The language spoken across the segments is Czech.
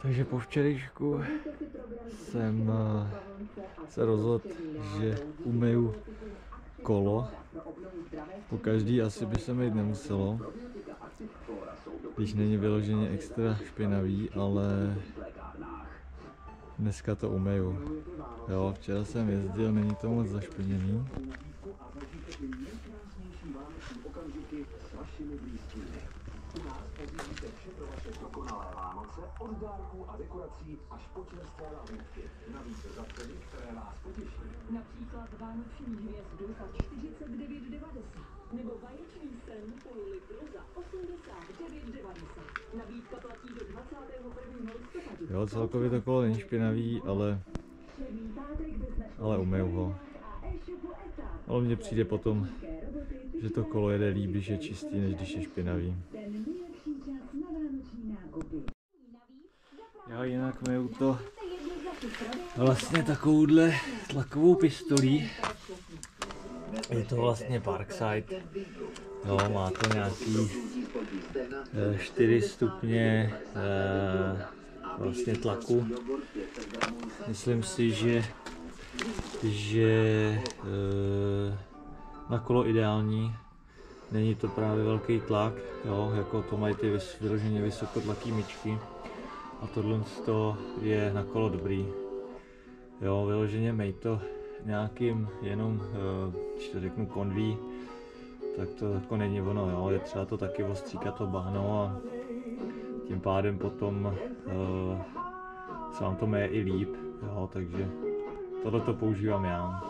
Takže po včerejšku jsem se rozhodl, že umyju kolo. Po každý asi by se mít nemuselo, když není vyloženě extra špinavý, ale dneska to umyju. Jo, včera jsem jezdil, není to moc zašpiněný. Od dárků a dekorací až po čerstvé lahůdky. Navíc za ceny, které vás potěší. Například vánoční hvězdu za 49,90 nebo báječný sen půl litru za 89,90. Nabídka platí do 21. listopadu. Jo, celkově to kolo není špinavý, ale umyju ho. Ale mně přijde potom, že to kolo jede líp, když je čistý, než když je špinavý. Jo, jinak myju to vlastně takovouhle tlakovou pistolí. Je to vlastně Parkside. Jo, má to nějaký 4 stupně vlastně tlaku. Myslím si, že na kolo ideální. Není to právě velký tlak, jo, jako to mají ty vyloženě vysokotlaký myčky. A tohle je na kolo dobrý. Jo, vyloženě mej to nějakým jenom, když to řeknu konví, tak to jako není ono, jo. Je třeba to taky ostříkat to bahno a tím pádem potom se vám to meje i líp, jo, takže tohle to používám já.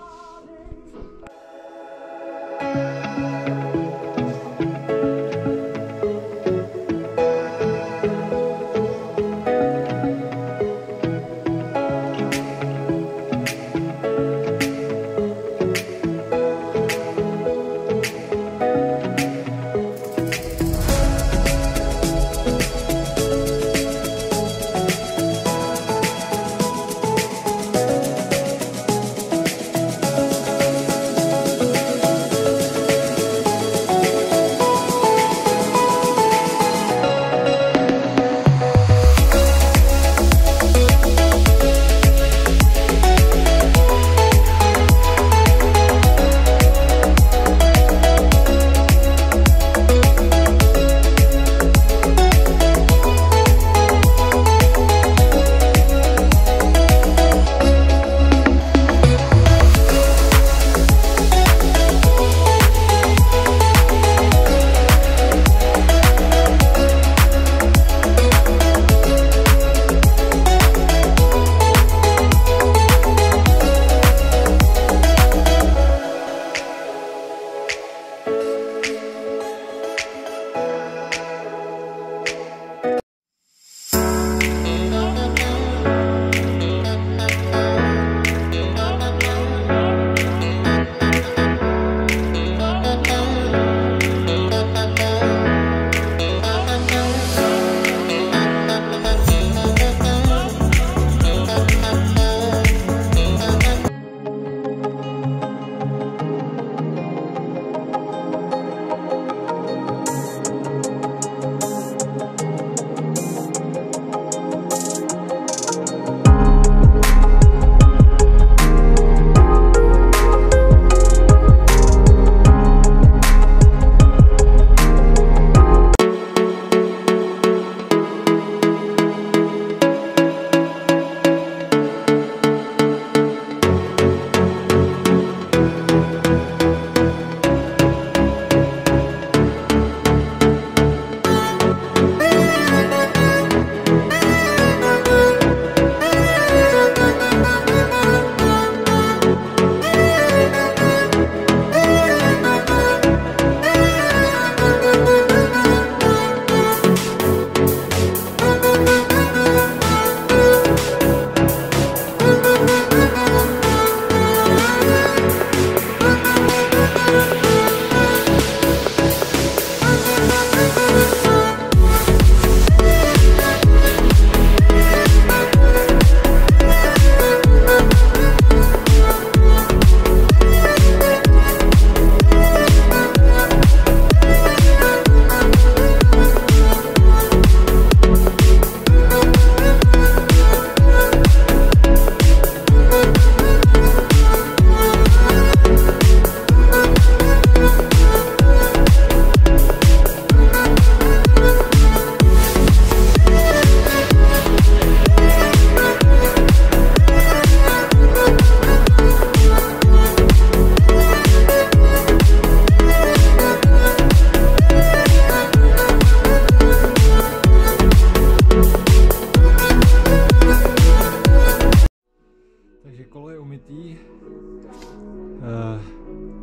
umytý.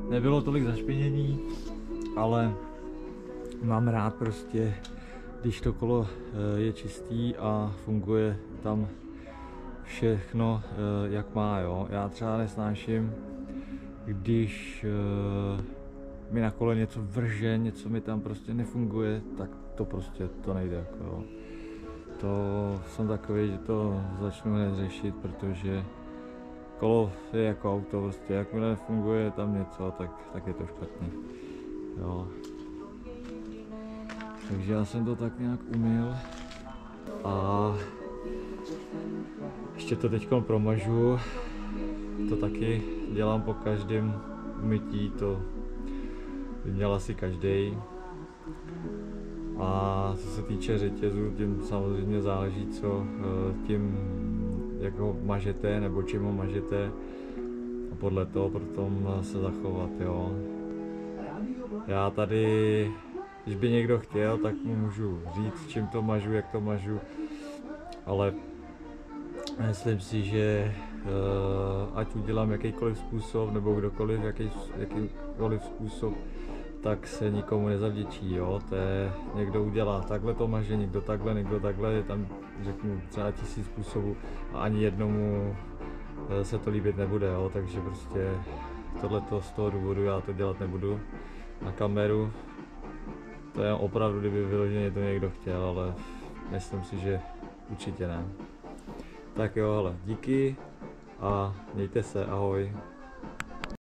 Nebylo tolik zašpinění, ale mám rád prostě, když to kolo je čistý a funguje tam všechno jak má, jo. Já třeba nesnáším, když mi na kole něco vrže, něco mi tam prostě nefunguje, tak to prostě to nejde, jako jo. To jsem takový, že to začnu hned řešit, protože kolo je jako auto, prostě jakmile nefunguje tam něco, tak je to špatně, jo. Takže já jsem to tak nějak umyl a ještě to teďko promažu, to taky dělám po každém umytí, to by měl asi každý. A co se týče řetězu, tím samozřejmě záleží, co tím, jak ho mažete nebo čím ho mažete a podle toho potom se zachovat, jo. Já tady, když by někdo chtěl, tak mu můžu říct, čím to mažu, jak to mažu, ale myslím si, že ať udělám jakýkoliv způsob, nebo kdokoliv jakýkoliv způsob, tak se nikomu nezavděčí, jo. To je, někdo udělá takhle to maže, někdo takhle, je tam, řeknu, třeba 1000 způsobů a ani jednomu se to líbit nebude, jo. Takže prostě tohleto z toho důvodu já to dělat nebudu na kameru. To je opravdu, kdyby vyloženě to někdo chtěl, ale myslím si, že určitě ne. Tak jo, hele, díky a mějte se, ahoj.